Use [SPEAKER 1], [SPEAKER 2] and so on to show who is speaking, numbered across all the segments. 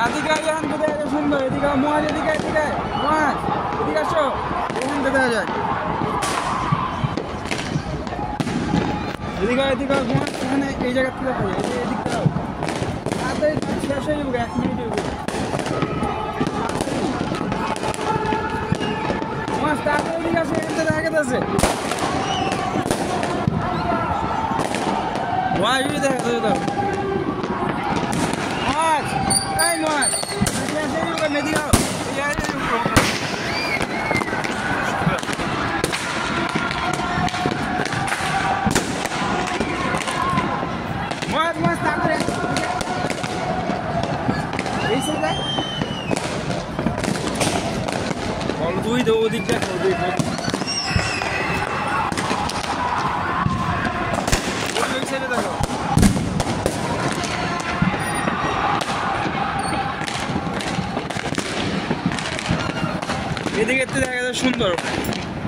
[SPEAKER 1] এদিকে এখান থেকে দেখা যায় সুন্দর, এদিকে মহাজ, এদিকে মহাজ, এদিকে আসো, এখান থেকে দেখা যায়, এদিকে মহাজ, এখানে এই জায়গা থেকে দেখা যায়, এদিকটা তাড়াতাড়ি শেষ হয়ে যাবে, 1 মিনিট হয়ে যাবে মহাজ, তাড়াতাড়ি এদিকে আসো, এখান থেকে দেখা গেছে মহাজ, দেখা যাবে মহাজ, এই মহাজ এদিকে আসো, তুই তো ওদিকটা ছেড়ে দেখো, এদিকে দেখা যাচ্ছে সুন্দর,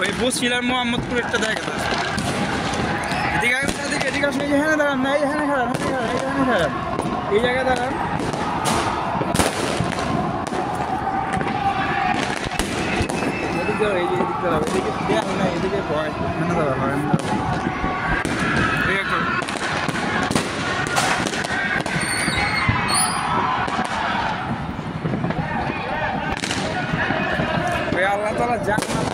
[SPEAKER 1] ওই বসিলার মোহাম্মদপুর একটা দেখা যাচ্ছে, এদিকে আসলে এখানে দাঁড়ান না, এখানে খারাপ, এই জায়গায় দাঁড়ান, এদিকে ভয়, এখানে দাঁড়ান, আল্লাহ তাআলা জান্নাত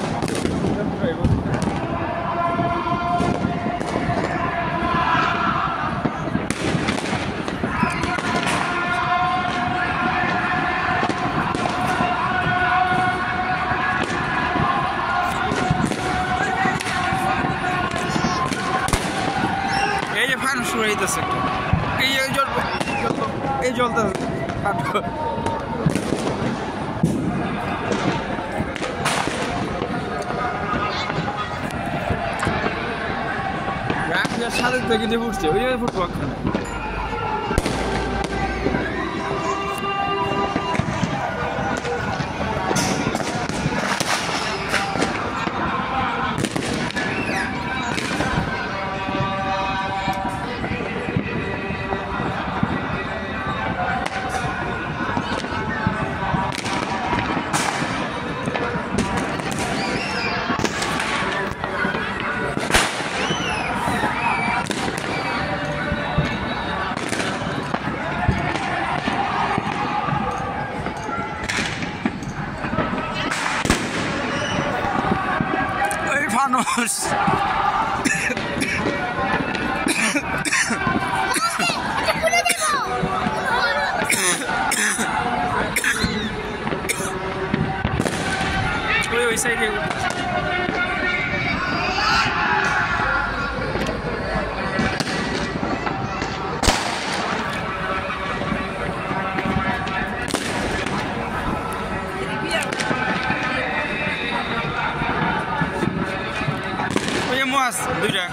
[SPEAKER 1] এই যে ফান শুরু হইতেছে, এই জলটা সাথে থেকে যে ফুটছে ওই জায়গায় ফুটবো ওখানে, মানুষ ওই সাইডে মাছ দুইটা,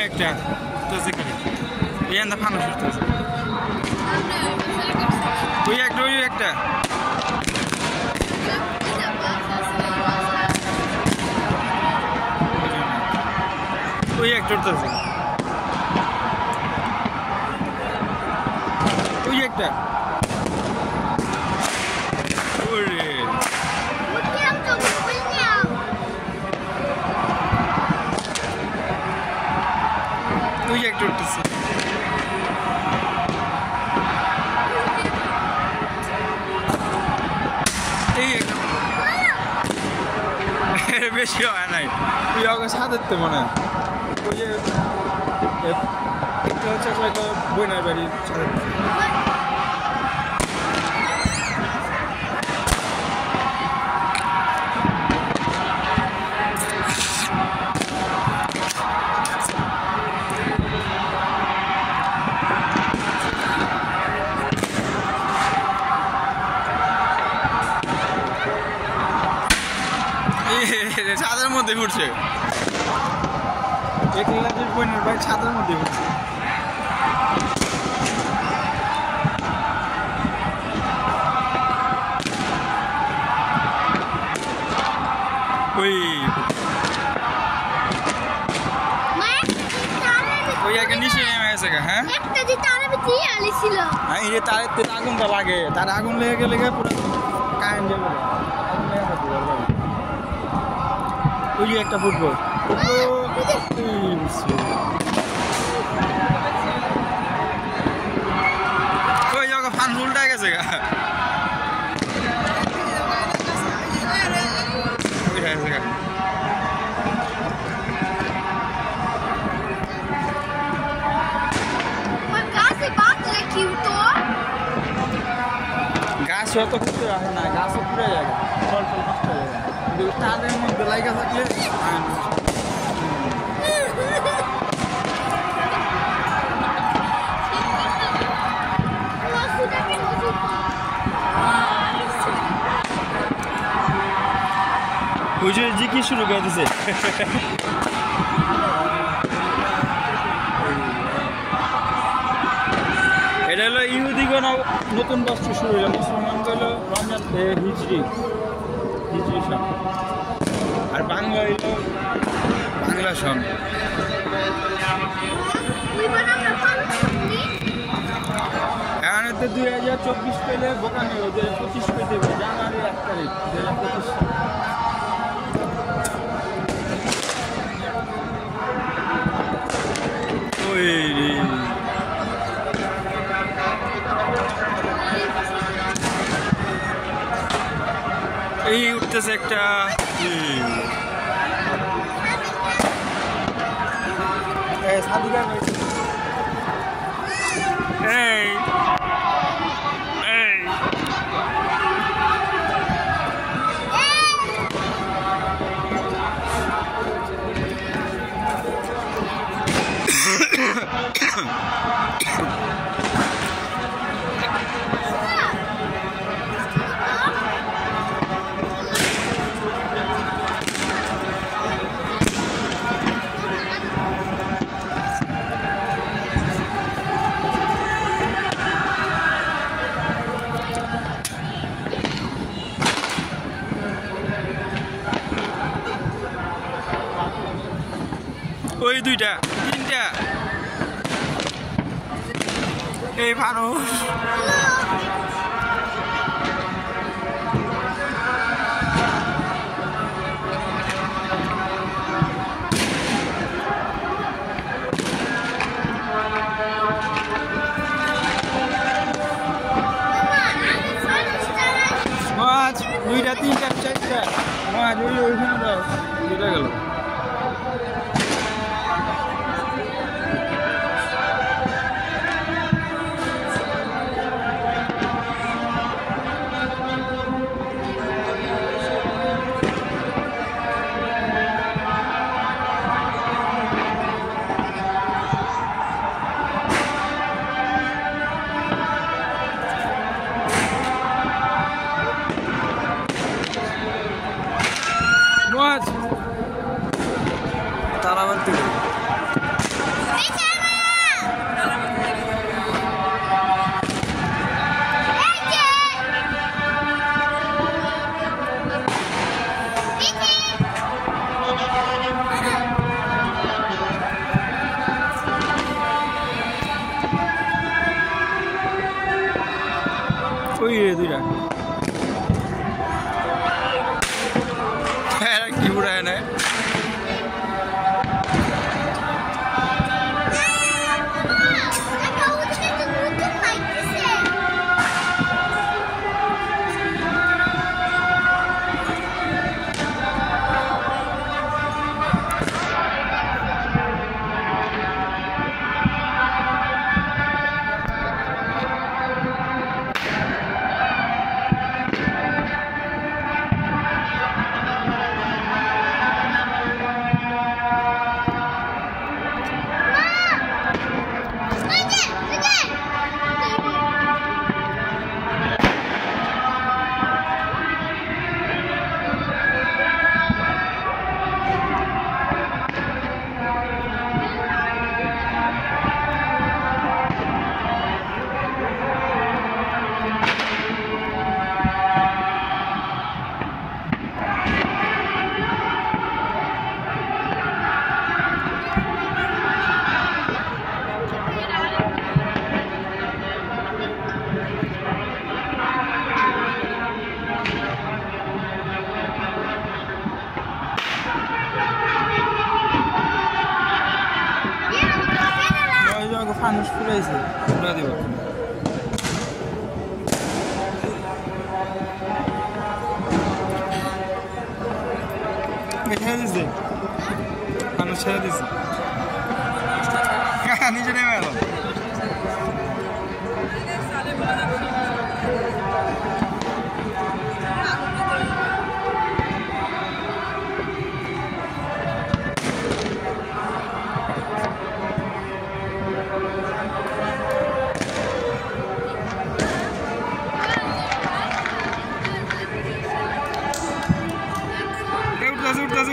[SPEAKER 1] একটা তো সেখানে এই আন্দা ফানো সুস্থ ওই একটা ওই একটা উঠতেছে, ওই একটা একটু উঠতেছে, বেশি হয় নাই, তুই আগে সাথে তো মনে হয় ওই যে একটা হচ্ছে বইনার বাড়ির সাথে ছাদের মধ্যে ঘুরছে, ছাদের মধ্যে ঘুরছে, ওই একটা নিচে নেমে গেছে হ্যাঁ
[SPEAKER 2] একটা যে তারে ভিতরে আলি ছিল
[SPEAKER 1] হ্যাঁ এই যে তারের তেল আগুনটা লাগে তার আগুন লেগে গেলে পুরো কারেন্ট যাবে আগুন লেগে থাকবে ওই যে একটা ফুটবল ওই জায়গা ফান উল্টা গেছে গা গাছ অত খুঁজে রাখে না গাছও পুড়ে যায় ফল ফল নষ্ট হয়ে যায় কিন্তু তাদের মধ্যে লাইগা থাকলে হুজুর জি কি শুরু করে দিছে এটা হলো ইহুদিগণ নতুন বস্ত্র শুরু হলো মুসলমান হলো রমজান হিজরি সন আর বাংলা হইল বাংলা সন এখানে তো 2024 পেলে বোকানি 2025 পেতে হবে জানুয়ারি 1 তারিখ 2025 ওই এই উঠতেছে একটা ওই দুইটা তিনটা এই মানুষ মাছ দুইটা তিনটা চারটা মাছ ওইখানে দাও দুটা গেল What? Tarawanti. Oh iya itu dah. Hiburan ya. ফানুস ফুলাইছে ফুলা দিব ছেড়ে দিছে ফানুস ছেড়ে দিছে নিচে নেমে এলো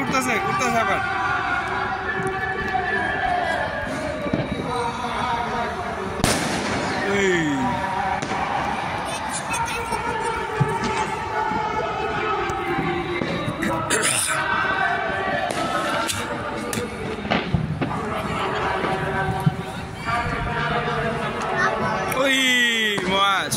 [SPEAKER 1] উঠতেছে আবার ওই মাছ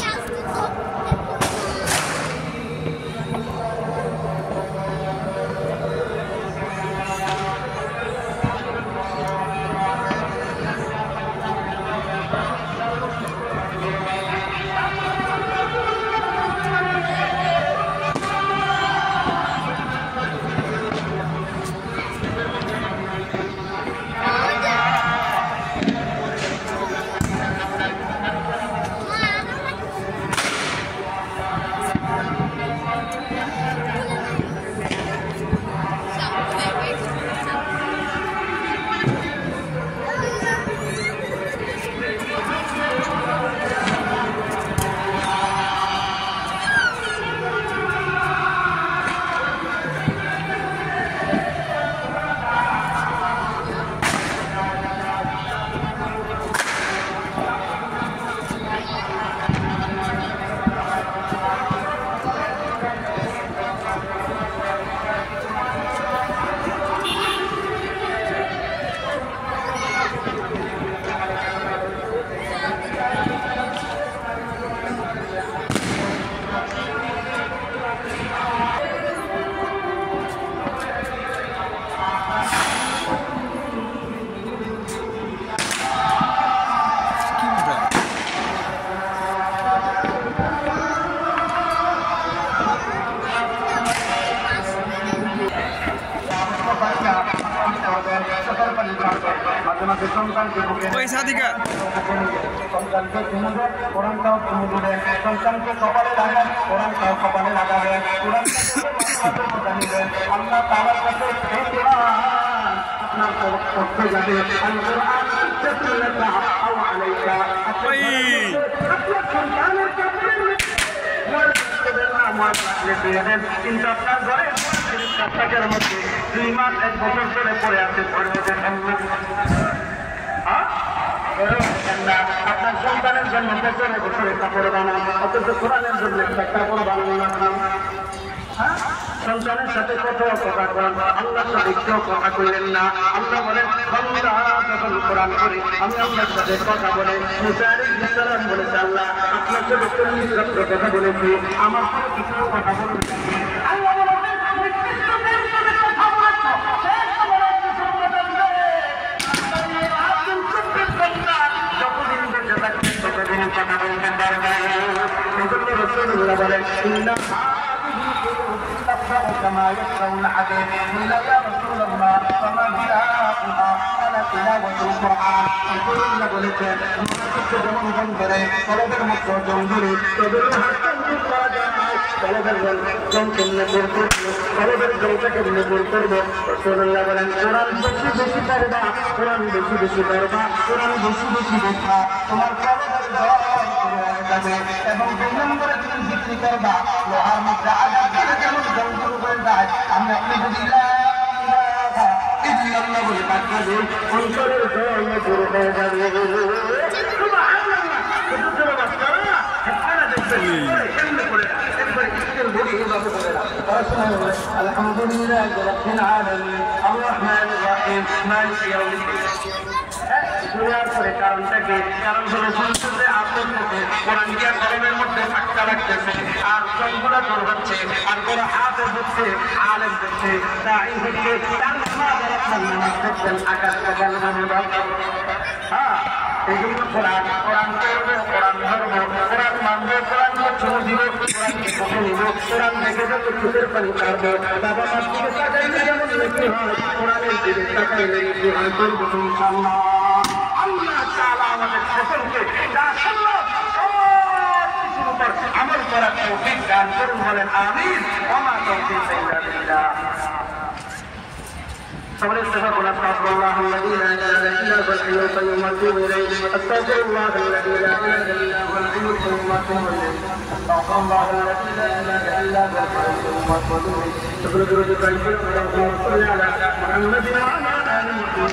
[SPEAKER 1] पैसा दिखा
[SPEAKER 3] কিন্তু আপনার ঘরে টাকার মধ্যে 2 মাস 1 বছর ধরে পড়ে আছে আপনার সন্তানের জন্য বছরে বছরে কাপড় বানান অথচ কোরআনের জন্য একটা কাপড় বানানো না সন্তানের সাথে কত কথা করেন আল্লাহর সাথে কেউ কথা কইলেন না আল্লাহ বলেন বান্দা যখন কোরআন করি আমি আল্লাহর সাথে কথা বলে মুসা আলাইহিস সালাম বলেছে আল্লাহ আপনার সাথে 40 রাত্র কথা বলেছি আমার সাথে কিছু কথা বলুন আল্লাহ বলেন কথা বলতে পারবে সেজন্য রাসূলুল্লাহ বলেন كما يشرب الحديث قيل يا رسول الله فما جاءها قال تلاوة القرآن يقول الله বলেছেন যেমন জঙ্গলে কলবের মতো জঙ্গলে তবে কলবের জঙ্গলে করতে কলবের জঙ্গলকে নির্মূল করবে রাসূলুল্লাহ বলেন কোরআন বেশি বেশি পড়বা কোরআন বেশি বেশি পড়বা কোরআন বেশি বেশি দেখবা তোমার কলবের জল যাবে এবং 2 নম্বরে তুমি জিকির করবা লোহার মধ্যে আঘাত দিলে যেমন জঙ্গল হয়ে যায় আমি আপনি যদি ইল্লাল্লাহ বলে ডাকা দিই অন্তরের জল দূর হয়ে যাবে সুবহানাল্লাহ শুধু জোরে বাচ্চারা আপনারা দেখবেন কেমনে করে একবার ইস্তের বলি বাবু করে আলহামদুলিল্লাহ রাব্বিল আলামিন আর রহমানির রহিম মালিকি ইয়াউমিদ্দিন দুনিয়ার পরে কারণটা কি কারণ হলো সংসদে আপন থেকে কোরআন দিয়া কলমের মধ্যে ফাঁকা রাখতেছে আর সবগুলা দূর হচ্ছে আর কোন হাফেজ হচ্ছে আলেম হচ্ছে দাঈ হচ্ছে তার নামাজ রাখছেন নামাজ পড়ছেন আকাশ কাকাল হ্যাঁ এই জন্য কোরআন করবো, কোরআন ধরবো, কোরআন মানবো, কোরআনকে চুমু দিব, কোরআনকে বুকে নিব, কোরআন দেখে যাবো চোখের পানি কাটবো। বাবা মার দিকে তাকাইলে যেমন নেকি হয়, কোরআনের দিকে তাকাইলে নেকি হয়, করবো ইনশাআল্লাহ। আল্লাহ তাআলা আমাদের সকলকে যা শুনলো আমল করার তৌফিক দান করুন, বলেন আমিন। ওয়া মা তাওফীক ইল্লা বিল্লাহ। সকলে استغفر الله الذي لا اله الا هو الحي القيوم واتوب اليه. استغفر الله الذي لا اله الا هو الحي القيوم واتوب اليه. استغفر الله الذي لا اله الا هو الحي القيوم واتوب اليه. شكر درود كريم صل على محمد وعلى ال محمد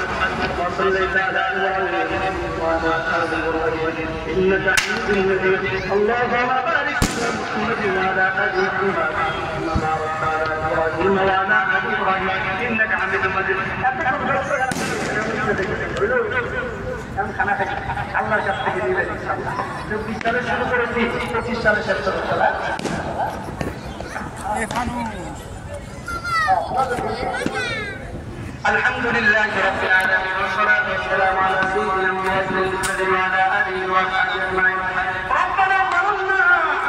[SPEAKER 3] وصليت على ابراهيم وعلى ال ابراهيم انك حميد مجيد. اللهم بارك على محمد وعلى ال محمد كما باركت على ابراهيم وعلى ال ابراهيم انك حميد مجيد. আল্লাহর কাছ থেকে দিবেন ইনশাআল্লাহ। 24 সালে শুরু করেছি, 25 সালে শেষ করব ইনশাআল্লাহ। الحمد لله رب العالمين والصلاة والسلام على سيدنا محمد وعلى آله وصحبه أجمعين. ربنا ظلمنا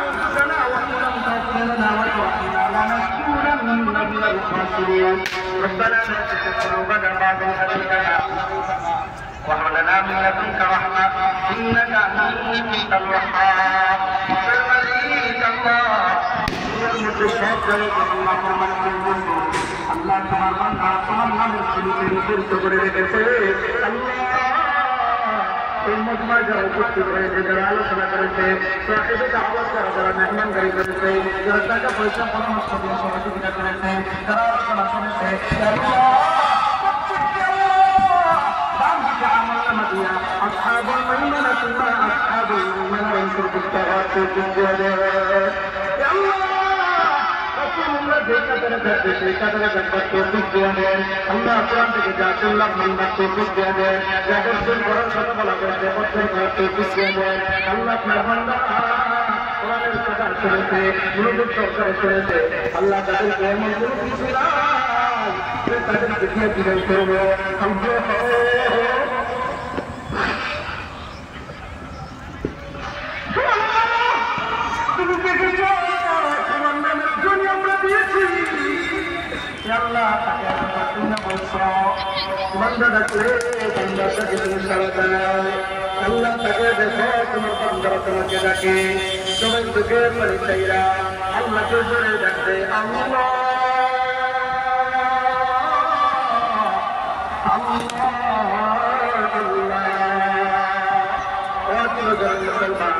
[SPEAKER 3] أنفسنا وإن لم تغفر لنا وترحمنا لنكونن من الخاسرين. ربنا لا تزغ قلوبنا بعد إذ هديتنا وهب لنا من لدنك رحمة إنك أنت الوهاب. برحمتك الله তোমার বান্দা তোমার নামের সুযোগে মুখরিত করে রেখেছে। এই মজমায় যারা উপস্থিত হয়েছে, যারা আলোচনা করেছে, সাহেবে দাওয়াত করা, যারা মেহমানদারি করেছে, যারা টাকা পয়সা পরামর্শ দিয়ে সহযোগিতা করেছে, যারা আলোচনা করেছে, أصحاب الميمنة ما أصحاب الميمنة وانصر بالطغاة والجهاد. يا الله رسول الله جيكا درجة شيكا درجة توفيق ديانه. الله قرآن থেকে যা শুনলাম মানবার তৌফিক দিয়ানে, যাদের দিন বড় ছোট বলা করেছে বছর করার তৌফিক দিয়ানে। আল্লাহ আপনার বান্দা কোরআনের কথা শুনেছে, মনোযোগ সহকারে শুনেছে। আল্লাহ তাদেরকে এমন কোনো কিছু নাই তাদেরকে দিয়ে বিদায় করবো। বান্দা ডাকলে বান্দার কাছে তুমি সাড়া দাও। আল্লাহ তাকে দেখো তোমার বান্দারা তোমাকে ডাকে। সবাই চোখের পরিচয়রা আল্লাহকে জোরে ডাকবে আল্লাহ আল্লাহ আল্লাহ। মুসলমান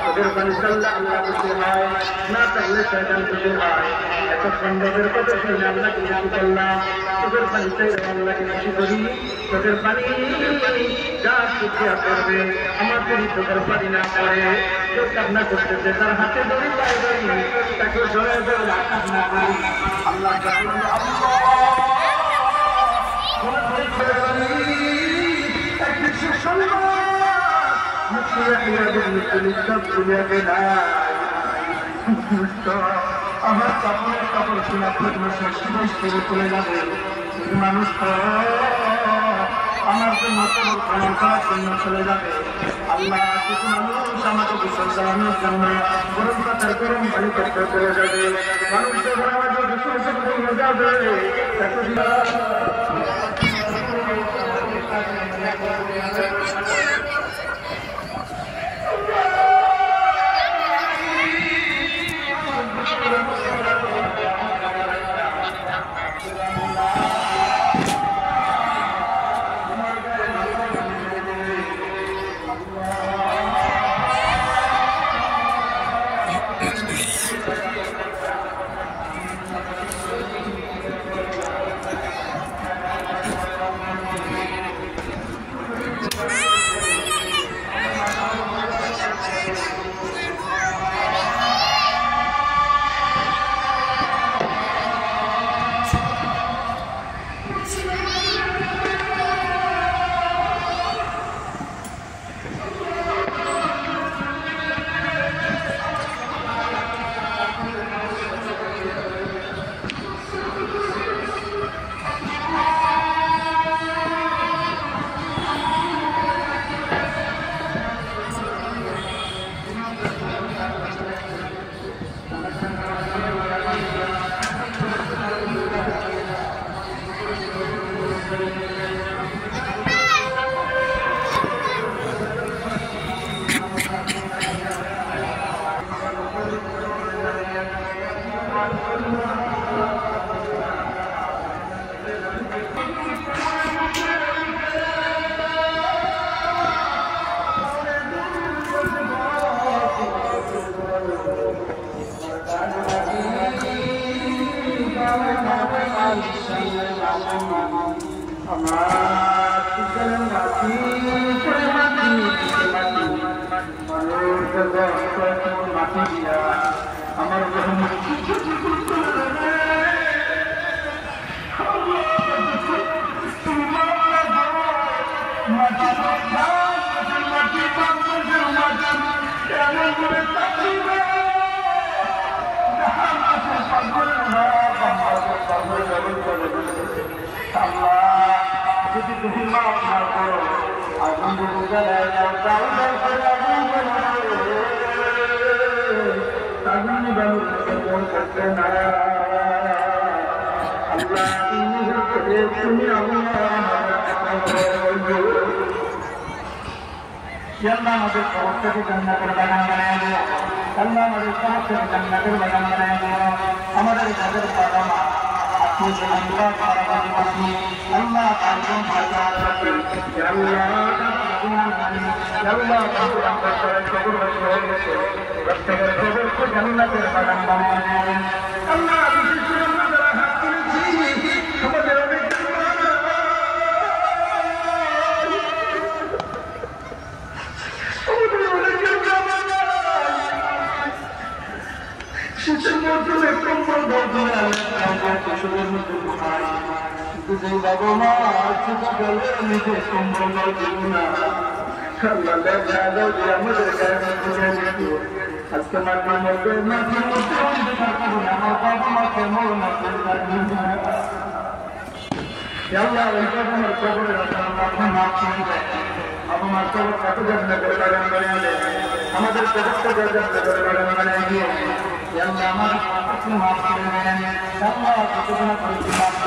[SPEAKER 3] চোখের পানি চাললে আল্লাহ খুশি হয়, না চাইলে শয়তান খুশি হয়। একটা সম্ভবের কথা শুনে আল্লাহকে খুশি করলাম, চোখের পানি চাইলে আল্লাহকে খুশি করি। চোখের পানি যা সুখিয়া করবে, আমার যদি চোখের পানি না পড়ে, কেউ কান্না করতেছে, তার হাতে ধরি পায়ে ধরি, তাকে জোরে জোরে কান্না করি। আল্লাহ আমার কাপড়ের কাপড় কিনা থেকে চলে যাবে। মানুষ তো আমার জন্য কবর খনন করার জন্য চলে যাবে। আল্লাহ কিছু মানুষ আমাকে গোসল করানোর জন্য গরম পাতার গরম পানি করতে চলে যাবে। মানুষ যখন আমাকে গোসল করতে যাবে মাটি দিয়া আমার যদি তুমি মাফ না করো আগুন করতে না আল্লাহ তুমি আমাদের সমস্যাকে জান্নাতের বাগান বানায় দিও আল্লাহ আমাদের সমস্যাকে জান্নাতের বাগান বানায় দিও আমাদের তাদের বাবা মা বাবা মা নিজে সম্ভব আমাদের আজকে মাটির মধ্যে আমার বাবা মাকে মরণের কবরের মাফ করে দেয় আমার কবর কত যত্ন করে বাগান বানিয়ে দেয় আমাদের কবরটা যত্ন করে বাগান বানিয়ে দিয়ে আমাদের মাফ করে দেন